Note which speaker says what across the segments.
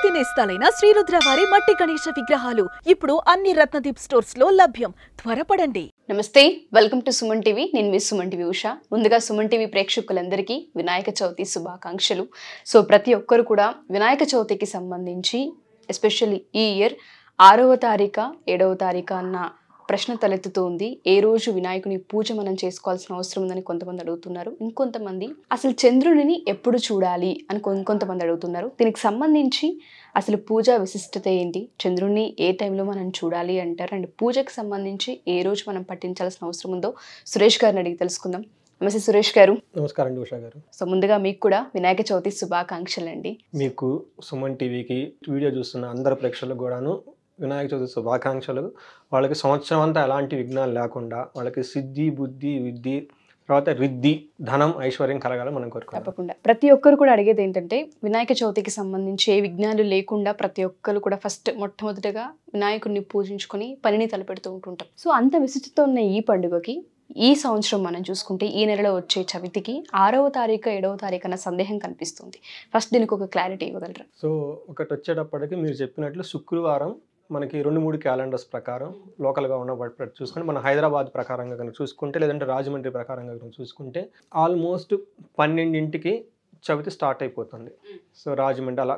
Speaker 1: పూర్తి నేస్తాలైన శ్రీరుద్ర వారి మట్టి గణేశ విగ్రహాలు ఇప్పుడు అన్ని రత్నదీప్ స్టోర్స్ లో లభ్యం. త్వరపడండి.
Speaker 2: నమస్తే, వెల్కమ్ టు సుమన్ టీవీ. నేను మీ సుమన్ టీవీ ఉషా. ముందుగా సుమన్ టీవీ ప్రేక్షకులందరికీ వినాయక చవితి శుభాకాంక్షలు. సో ప్రతి ఒక్కరు కూడా వినాయక చవితికి సంబంధించి ఎస్పెషల్లీ ఈ ఇయర్ 6వ తారీఖు 7వ తారీఖు అన్న ప్రశ్న తలెత్తుతోంది. ఏ రోజు వినాయకుని పూజ మనం చేసుకోవాల్సిన అవసరం ఉందని కొంతమంది అడుగుతున్నారు. ఇంకొంతమంది అసలు చంద్రుడిని ఎప్పుడు చూడాలి అని ఇంకొంతమంది అడుగుతున్నారు. దీనికి సంబంధించి అసలు పూజ విశిష్టత ఏంటి, చంద్రుడిని ఏ టైంలో మనం చూడాలి అంటారు, అండ్ పూజకు సంబంధించి ఏ రోజు మనం పట్టించాల్సిన అవసరం ఉందో సురేష్ గారిని అడిగి తెలుసుకుందాం. నమస్తే సురేష్ గారు.
Speaker 3: నమస్కారం అండి ఉషా గారు.
Speaker 2: సో ముందుగా మీకు కూడా వినాయక చవితి శుభాకాంక్షలు అండి.
Speaker 3: మీకు సుమన్ టీవీకి వీడియో చూస్తున్న అందరు ప్రేక్షకులకు కూడాను వినాయక చవితి శుభాకాంక్షలు. వాళ్ళకి సంవత్సరం అంతా ఎలాంటి విఘ్నాలు లేకుండా వాళ్ళకి సిద్ధి బుద్ధి విద్ధి తర్వాత రిద్ధి ధనం ఐశ్వర్యం కలగాలని మనం కోరుకుంటాం.
Speaker 2: తప్పకుండా ప్రతి ఒక్కరు కూడా అడిగేది ఏంటంటే వినాయక చవితికి సంబంధించి ఏ విఘ్నాలు లేకుండా ప్రతి ఒక్కరు కూడా మొట్టమొదటిగా వినాయకుడిని పూజించుకొని పనిని తలపెడుతూ ఉంటుంటాం. సో అంత విశిష్టత ఉన్న ఈ పండుగకి ఈ సంవత్సరం మనం చూసుకుంటే ఈ నెలలో వచ్చే చవితికి 6వ తారీఖు 7వ తారీఖు అన్న సందేహం కనిపిస్తుంది. ఫస్ట్ దీనికి ఒక క్లారిటీ ఇవ్వగలరా?
Speaker 3: సో ఒకటి వచ్చేటప్పటికి మీరు చెప్పినట్లు శుక్రవారం మనకి 2-3 క్యాలెండర్స్ ప్రకారం లోకల్గా ఉన్న వాటి చూసుకుంటే మన హైదరాబాద్ ప్రకారంగా కనుక చూసుకుంటే లేదంటే రాజమండ్రి ప్రకారంగా కనుక చూసుకుంటే ఆల్మోస్ట్ 12ంటికి చవితి స్టార్ట్ అయిపోతుంది. సో రాజమండ్రి అలా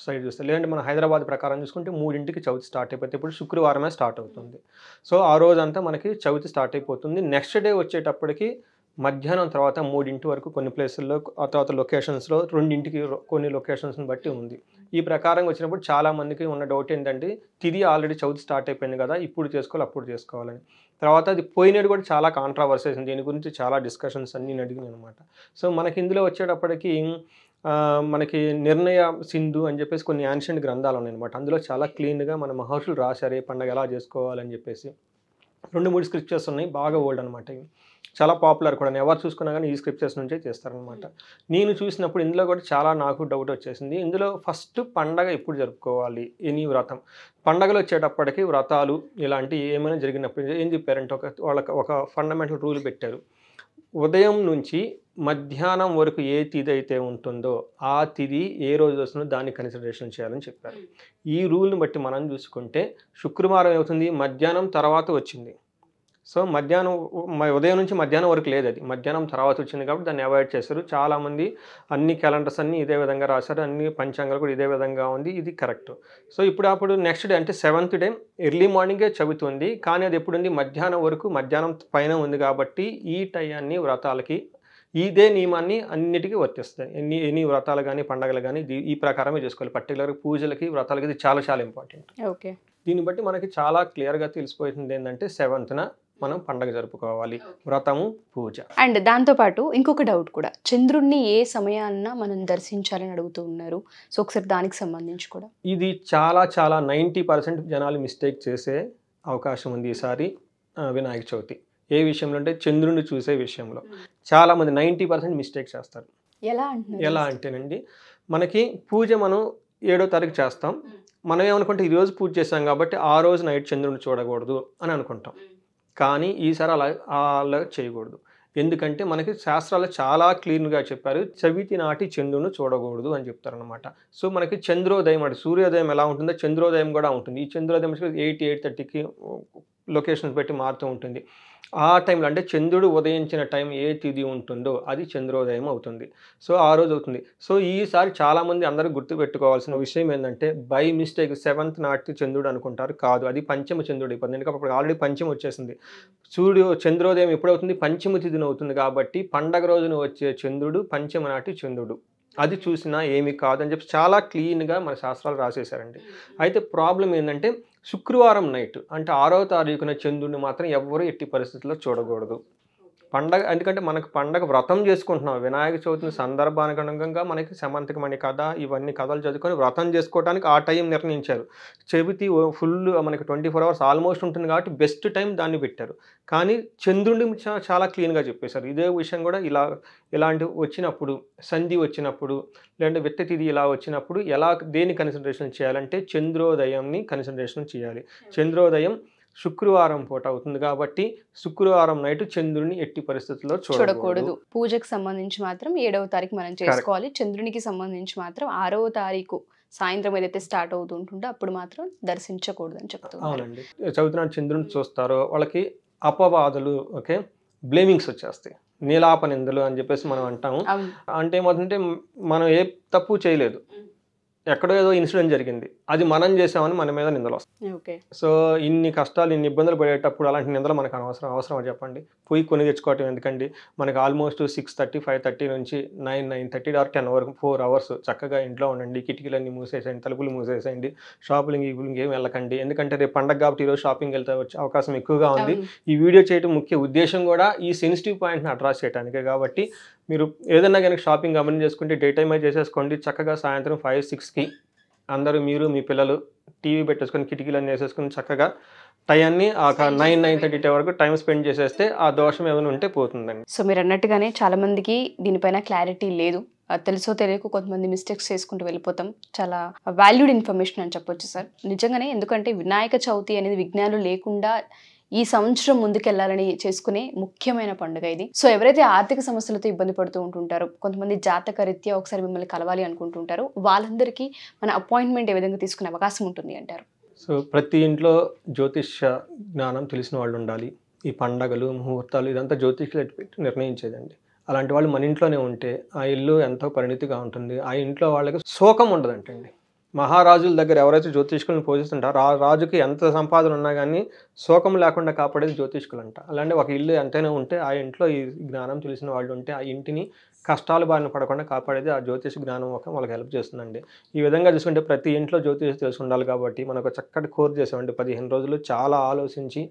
Speaker 3: సైడ్ చూస్తే లేదంటే మన హైదరాబాద్ ప్రకారం చూసుకుంటే 3ంటికి చవితి స్టార్ట్ అయిపోతే ఇప్పుడు శుక్రవారమే స్టార్ట్ అవుతుంది. సో ఆ రోజంతా మనకి చవితి స్టార్ట్ అయిపోతుంది. నెక్స్ట్ డే వచ్చేటప్పటికి మధ్యాహ్నం తర్వాత 3ంటి వరకు కొన్ని ప్లేసుల్లో, ఆ తర్వాత లొకేషన్స్లో 2ంటికి కొన్ని లొకేషన్స్ని బట్టి ఉంది. ఈ ప్రకారం వచ్చినప్పుడు చాలామందికి ఉన్న డౌట్ ఏంటంటే తిది ఆల్రెడీ చవితి స్టార్ట్ అయిపోయింది కదా, ఇప్పుడు చేసుకోవాలి అప్పుడు చేసుకోవాలని. తర్వాత అది పోయినది కూడా చాలా కాంట్రావర్సీస్ ఉంది. దీని గురించి చాలా డిస్కషన్స్ అన్నీ అడిగినాయి అనమాట. సో మనకి ఇందులో వచ్చేటప్పటికి మనకి నిర్ణయ సింధు అని చెప్పేసి కొన్ని యాన్షియంట్ గ్రంథాలు ఉన్నాయన్నమాట. అందులో చాలా క్లీన్గా మన మహర్షులు రాశారు ఏ పండుగ ఎలా చేసుకోవాలని చెప్పేసి. 2-3 స్క్రిప్చర్స్ ఉన్నాయి, బాగా ఓల్డ్ అనమాట. ఇవి చాలా పాపులర్ కూడా, ఎవరు చూసుకున్నా కానీ ఈ స్క్రిప్చర్స్ నుంచే చేస్తారనమాట. నేను చూసినప్పుడు ఇందులో కూడా చాలా నాకు డౌట్ వచ్చేసింది. ఇందులో ఫస్ట్ పండగ ఎప్పుడు జరుపుకోవాలి, ఎనీ వ్రతం పండగలు వచ్చేటప్పటికి వ్రతాలు ఇలాంటి ఏమైనా జరిగినప్పుడు ఏం చెప్పారంటే వాళ్ళకి ఒక ఫండమెంటల్ రూల్ పెట్టారు. ఉదయం నుంచి మధ్యాహ్నం వరకు ఏ తిథి అయితే ఉంటుందో ఆ తిథి ఏ రోజు వస్తుందో దాన్ని కన్సిడరేషన్ చేయాలని చెప్పారు. ఈ రూల్ని బట్టి మనం చూసుకుంటే శుక్రవారం అవుతుంది, మధ్యాహ్నం తర్వాత వచ్చింది. సో ఉదయం నుంచి మధ్యాహ్నం వరకు లేదు, అది మధ్యాహ్నం తర్వాత వచ్చింది కాబట్టి దాన్ని అవాయిడ్ చేశారు. చాలామంది అన్ని క్యాలెండర్స్ అన్నీ ఇదే విధంగా రాశారు, అన్ని పంచాంగాలు కూడా ఇదే విధంగా ఉంది, ఇది కరెక్ట్. సో అప్పుడు నెక్స్ట్ డే అంటే 7th డే ఎర్లీ మార్నింగే చదువుతుంది, కానీ అది ఎప్పుడు ఉంది మధ్యాహ్నం వరకు, మధ్యాహ్నం పైన ఉంది కాబట్టి ఈ టయాన్ని వ్రతాలకి ఇదే నియమాన్ని అన్నిటికీ వర్తిస్తాయి. ఎన్ని వ్రతాలు కానీ పండగలు కానీ ఈ ప్రకారమే చేసుకోవాలి. పర్టికులర్గా పూజలకి వ్రతాలకి ఇది చాలా చాలా ఇంపార్టెంట్.
Speaker 2: ఓకే,
Speaker 3: దీన్ని బట్టి మనకి చాలా క్లియర్గా తెలిసిపోతుంది ఏంటంటే 7th మనం పండగ జరుపుకోవాలి, వ్రతము పూజ.
Speaker 2: అండ్ దాంతోపాటు ఇంకొక డౌట్ కూడా, చంద్రుడిని ఏ సమయాన్న మనం దర్శించాలని అడుగుతూ ఉన్నారు. సో ఒకసారి దానికి సంబంధించి కూడా
Speaker 3: ఇది చాలా చాలా 90% జనాలు మిస్టేక్ చేసే అవకాశం ఉంది ఈసారి వినాయక చవితి. ఏ విషయంలో అంటే చంద్రుడిని చూసే విషయంలో చాలామంది 90% మిస్టేక్ చేస్తారు. ఎలా అంటేనండి, మనకి పూజ మనం 7వ తారీఖు చేస్తాం. మనం ఏమనుకుంటే ఈరోజు పూజ చేస్తాం కాబట్టి ఆ రోజు నైట్ చంద్రుడిని చూడకూడదు అని అనుకుంటాం. కానీ ఈసారి అలా చేయకూడదు. ఎందుకంటే మనకి శాస్త్రాలు చాలా క్లీన్గా చెప్పారు, చవితి నాటి చంద్రుని చూడకూడదు అని చెప్తారనమాట. సో మనకి చంద్రోదయం అంటే సూర్యోదయం ఎలా ఉంటుందో చంద్రోదయం కూడా ఉంటుంది. ఈ చంద్రోదయం 8-8:30కి లొకేషన్స్ పెట్టి మారుతూ ఉంటుంది. ఆ టైంలో అంటే చంద్రుడు ఉదయించిన టైం ఏ తిథి ఉంటుందో అది చంద్రోదయం అవుతుంది. సో ఆ రోజు అవుతుంది. సో ఈసారి చాలామంది అందరూ గుర్తుపెట్టుకోవాల్సిన విషయం ఏంటంటే బై మిస్టేక్ 7th నాటి చంద్రుడు అనుకుంటారు, కాదు, అది పంచమ చంద్రుడు అయిపోతుంది. ఎందుకంటే అప్పుడు ఆల్రెడీ పంచమి వచ్చేసింది. చంద్రోదయం ఎప్పుడవుతుంది, పంచమ తిథిని అవుతుంది. కాబట్టి పండగ రోజున వచ్చే చంద్రుడు పంచమ నాటి చంద్రుడు, అది చూసినా ఏమీ కాదని చెప్పి చాలా క్లీన్గా మన శాస్త్రాలు రాసేశారండి. అయితే ప్రాబ్లం ఏంటంటే శుక్రవారం నైట్ అంటే 6వ తారీఖున చంద్రుడిని మాత్రం ఎవ్వరూ ఎట్టి పరిస్థితుల్లో చూడకూడదు. పండగ ఎందుకంటే మనకు పండగ వ్రతం చేసుకుంటున్నాం. వినాయక చవితిని సందర్భానికి అనుగుణంగా మనకి సమంతకమణి కథ ఇవన్నీ కథలు చదువుకొని వ్రతం చేసుకోవడానికి ఆ టైం నిర్ణయించారు. చవితి ఫుల్ మనకి 24 hours ఆల్మోస్ట్ ఉంటుంది కాబట్టి బెస్ట్ టైం దాన్ని పెట్టారు. కానీ చంద్రుడిని చాలా క్లీన్గా చెప్పేశారు. ఇదే విషయం కూడా ఇలాంటి వచ్చినప్పుడు, సంధి వచ్చినప్పుడు లేదంటే విత్తతిథి ఇలా వచ్చినప్పుడు దేని కన్సిడరేషన్ చేయాలంటే చంద్రోదయంని కన్సిడరేషన్ చేయాలి. చంద్రోదయం శుక్రవారం పూట అవుతుంది కాబట్టి శుక్రవారం నైట్ చంద్రుని ఎట్టి పరిస్థితుల్లో చూడకూడదు.
Speaker 2: పూజకు సంబంధించి మాత్రం 7వ తారీఖు మనం చేసుకోవాలి. చంద్రునికి సంబంధించి మాత్రం 6వ తారీఖు సాయంత్రం ఏదైతే స్టార్ట్ అవుతుంటుందో అప్పుడు మాత్రం దర్శించకూడదు అని చెప్తున్నారు.
Speaker 3: అవునండి. చవితినాడు చంద్రుని చూస్తారో వాళ్ళకి అపవాదులు, ఓకే, బ్లేమింగ్స్ వచ్చేస్తాయి. నీలాప నిందలు అని చెప్పేసి మనం అంటాము.
Speaker 2: అవును.
Speaker 3: అంటే ఏమవుతుందంటే మనం ఏ తప్పు చేయలేదు, ఎక్కడో ఏదో ఇన్సిడెంట్ జరిగింది, అది మనం చేసామని మన మీద నిందలు వస్తాయి.
Speaker 2: ఓకే.
Speaker 3: సో ఇన్ని కష్టాలు, ఇన్ని ఇబ్బందులు పడేటప్పుడు అలాంటి నిందలు మనకు అవసరం అని చెప్పండి. పోయి కొని తెచ్చుకోవటం ఎందుకండి? మనకి ఆల్మోస్ట్ 6:30, 5:30 నుంచి 9:30 or 10 వరకు 4 hours చక్కగా ఇంట్లో ఉండండి. కిటికీలన్నీ మూసేసేయండి, తలుపులు మూసేసేయండి, షాపులకి ఏం వెళ్ళకండి. ఎందుకంటే రేపు పండగ కాబట్టి ఈరోజు షాపింగ్ వెళ్తే వచ్చే అవకాశం ఎక్కువగా ఉంది. ఈ వీడియో చేయడం ముఖ్య ఉద్దేశం కూడా ఈ సెన్సిటివ్ పాయింట్ని అడ్రస్ చేయడానికే. కాబట్టి మీరు ఏదైనా కనుక షాపింగ్ గమనం చేసుకుంటే డే టైం అయితే చేసేసుకోండి. చక్కగా సాయంత్రం 5-6కి అందరూ మీరు మీ పిల్లలు టీవీ పెట్టేసుకొని కిటికీలన్నీ వేసేసుకొని చక్కగా టైంని 9-9:30 వరకు టైం స్పెండ్ చేసేస్తే ఆ దోషం ఏమైనా ఉంటే పోతుందండి.
Speaker 2: సో మీరు అన్నట్టుగానే చాలా మందికి దీనిపైన క్లారిటీ లేదు. తెలుసో తెలియక కొంతమంది మిస్టేక్స్ చేసుకుంటూ వెళ్ళిపోతాం. చాలా వాల్యూడ్ ఇన్ఫర్మేషన్ అని చెప్పొచ్చు సార్. నిజంగానే, ఎందుకంటే వినాయక చవితి అనేది విఘ్నాలు లేకుండా ఈ సంవత్సరం ముందుకెళ్లాలని చేసుకునే ముఖ్యమైన పండుగ ఇది. సో ఎవరైతే ఆర్థిక సమస్యలతో ఇబ్బంది పడుతూ ఉంటుంటారో, కొంతమంది జాతక రీత్యా ఒకసారి మిమ్మల్ని కలవాలి అనుకుంటుంటారు, వాళ్ళందరికీ మన అపాయింట్మెంట్ ఏ విధంగా తీసుకునే అవకాశం ఉంటుంది అంటారు?
Speaker 3: సో ప్రతి ఇంట్లో జ్యోతిష్య జ్ఞానం తెలిసిన వాళ్ళు ఉండాలి. ఈ పండగలు, ముహూర్తాలు ఇదంతా జ్యోతిష్యులు పెట్టి నిర్ణయించేదండి. అలాంటి వాళ్ళు మన ఇంట్లోనే ఉంటే ఆ ఇల్లు ఎంతో పరిణితిగా ఉంటుంది. ఆ ఇంట్లో వాళ్ళకి శోకం ఉండదంటండి. మహారాజుల దగ్గర ఎవరైతే జ్యోతిష్కులను పూజిస్తుంటారో ఆ రాజుకి ఎంత సంపాదన ఉన్నా కానీ శోకం లేకుండా కాపాడేది జ్యోతిష్కులు అంట. అలాంటి ఒక ఇల్లు ఎంతైనా ఉంటే ఆ ఇంట్లో ఈ జ్ఞానం తెలిసిన వాళ్ళు ఉంటే ఆ ఇంటిని కష్టాలు బారిన పడకుండా కాపాడేది ఆ జ్యోతిష జ్ఞానం ఒక వాళ్ళకి హెల్ప్ చేస్తుందండి. ఈ విధంగా చూసుకుంటే ప్రతి ఇంట్లో జ్యోతిషం తెలిసి ఉండాలి. కాబట్టి మనకు చక్కటి కోర్స్ చేసామండి. 15 రోజులు చాలా ఆలోచించి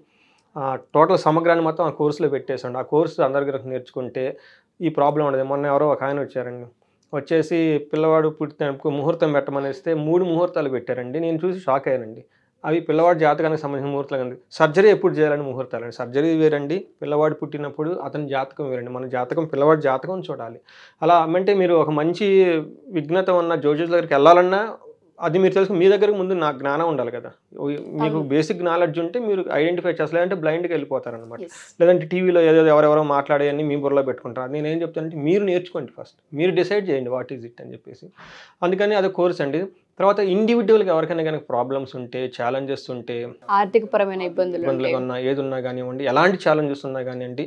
Speaker 3: టోటల్ సమగ్రాన్ని మొత్తం ఆ కోర్సులో పెట్టేసాండి. ఆ కోర్సు అందరి నేర్చుకుంటే ఈ ప్రాబ్లం ఉండదు. మొన్న ఎవరో ఒక ఆయన వచ్చారండి, వచ్చేసి పిల్లవాడు పుట్టినప్పుడు ముహూర్తం పెట్టమనేస్తే 3 ముహూర్తాలు పెట్టారండి. నేను చూసి షాక్ అయ్యానండి. అవి పిల్లవాడి జాతకానికి సంబంధించిన ముహూర్తాలు కండి. సర్జరీ ఎప్పుడు చేయాలని ముహూర్తాలండి. సర్జరీ వేరండి, పిల్లవాడు పుట్టినప్పుడు అతని జాతకం వేరండి. మన జాతకం, పిల్లవాడి జాతకం చూడాలి. అలా అంటే మీరు ఒక మంచి విఘ్నత ఉన్న జ్యోతిషుల దగ్గరికి వెళ్ళాలన్నా అది మీరు తెలుసు, మీ దగ్గరకు ముందు నాకు జ్ఞానం ఉండాలి కదా. మీకు బేసిక్ నాలెడ్జ్ ఉంటే మీరు ఐడెంటిఫై చేస్తారు, లేదంటే బ్లైండ్గా వెళ్ళిపోతారనమాట. లేదంటే టీవీలో ఏదో ఎవరెవరో మాట్లాడేయని మీ బుర్రలో పెట్టుకుంటారు. నేనేం చెప్తానంటే మీరు నేర్చుకోండి, ఫస్ట్ మీరు డిసైడ్ చేయండి వాట్ ఈజ్ ఇట్ అని చెప్పేసి. అందుకని అది కోర్స్ అండి. తర్వాత ఇండివిజువల్గా ఎవరికైనా కనుక ప్రాబ్లమ్స్ ఉంటే, ఛాలెంజెస్ ఉంటే,
Speaker 2: ఆర్థికపరమైన ఇబ్బందులు
Speaker 3: ఉన్నా, ఏది ఉన్నా కానివ్వండి, ఎలాంటి ఛాలెంజెస్ ఉన్నా కానివ్వండి,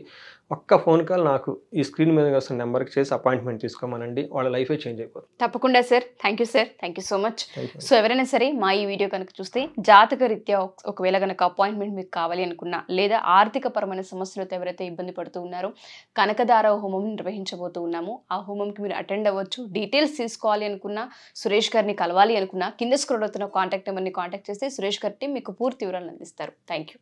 Speaker 3: ఒక్క ఫోన్ కాల్ నాకు ఈ స్క్రీన్ మీద వస్తున్న నెంబర్కి చేసి అపాయింట్మెంట్ తీసుకోమనండి. వాళ్ళ లైఫే చేంజ్ అయిపోతుంది.
Speaker 2: తప్పకుండా sir. Thank you sir. Thank you so much. So ఎవరైనా సరే మా ఈ వీడియో కనుక చూస్తే జాతక రీత్యా ఒకవేళ కనుక అపాయింట్మెంట్ మీకు కావాలి అనుకున్నా, లేదా ఆర్థిక పరమైన సమస్యలతో ఎవరైతే ఇబ్బంది పడుతూ ఉన్నారో కనకదార హోమం నిర్వహించబోతూ ఉన్నాము. ఆ హోమంకి మీరు అటెండ్ అవ్వచ్చు. డీటెయిల్స్ తీసుకోవాలి అనుకున్నా, సురేష్ గారిని కలవాలి అనుకున్నా, కింద స్క్రోల్ అవుతున్న కాంటాక్ట్ నెంబర్ని కాంటాక్ట్ చేస్తే సురేష్ గారి టీం మీకు పూర్తి వివరాలు అందిస్తారు. Thank you.